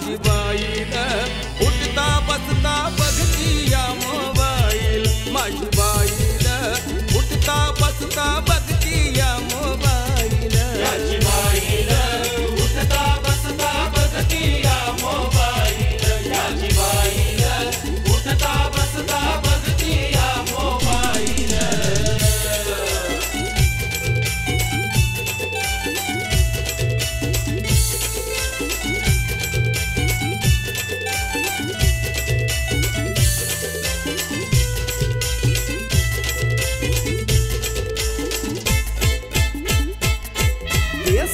माझी बाईल उठता बसता बघती या मोबाईल माझी बाईल उठता बसता बघती या मोबाईल माझी बाईल उठता बसता बघती या मोबाईल माझी बाईल उठता बसता बघती या मोबाईल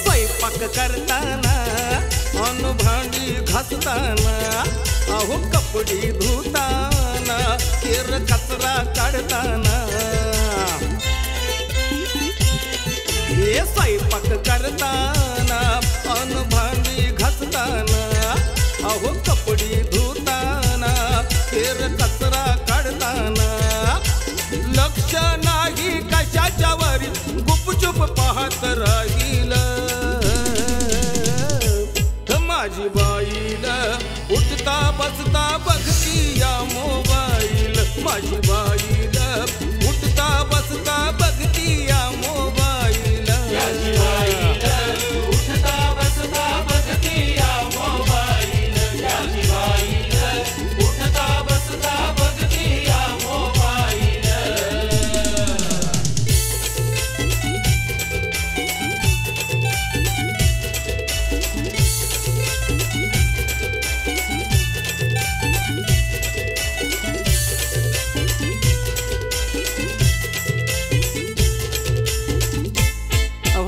स्वयंपाक करताना अन्न भांडी घासताना अहो कपडे धुताना केर कचरा काढताना हे स्वयंपाक करताना अन्न भांडी घासताना अहो कपडे धुताना केर कचरा काढताना लक्ष नाही कशाच्या वरी गुपचूप पाहत राहील माझी बाईल उठता बसता बघती या मोबाईल माझी बाईल उठता बसता बघती या मोबाईल माझी बाईल उठता बसता बघती या मोबाईल माझी बाईल उठता बसता बघती या मोबाईल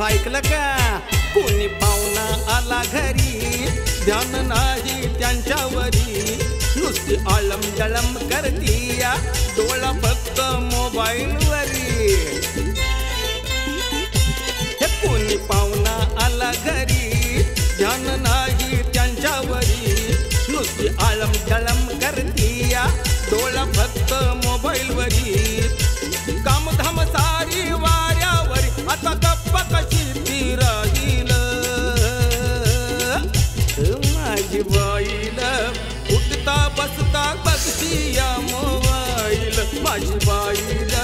ऐकलं का कोणी पाहुणा आला घरी ध्यान नाही त्यांच्यावरी नुसती आळम जळम करती या डोळा फक्त मोबाईल वरी कोणी पाहुणा आला घरी ध्यान नाही त्यांच्यावरी नुसती आळम जळम करती या डोळा फक्त मोबाईल वरी कामधाम सारी वाऱ्यावरी आता गप्पा कशी ती राहील माझी बाईल उठता बसता बघती या मोबाईल माझी बाईल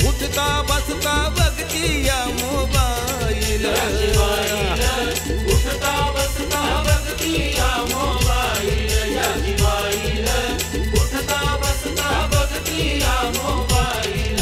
उठता बसता बघती या मोबाईल माझी बाईल उठता बसता बघती या मोबाईल माझी बाईल उठता बसता बघती या मोबाईल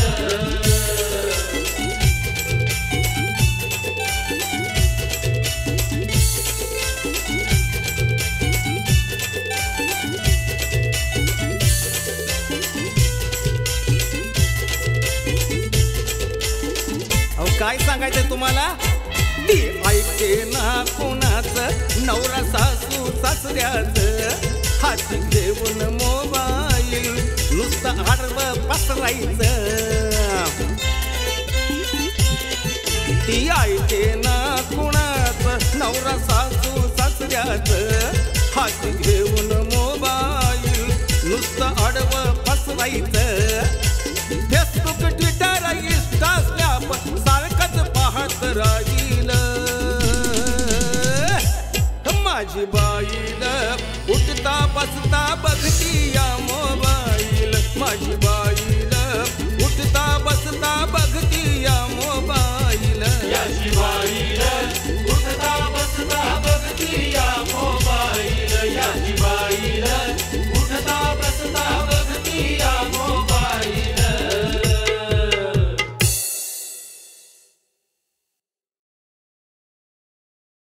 काय सांगायचं तुम्हाला ती ऐकते ना कोणाचं नवरा सासू सासऱ्याचं हाती घेऊन मोबाईल नुसतं आडवं पसरायचं ती ऐकते ना कोणाचं नवरा सासू सासऱ्याचं हाती घेऊन मोबाईल नुसतं आडवं पसरायचं फेसबुक ट्विटर इंस्टा स्नॅप सारखंच पाहत राहील माझी बाईल उठता बसता बघती या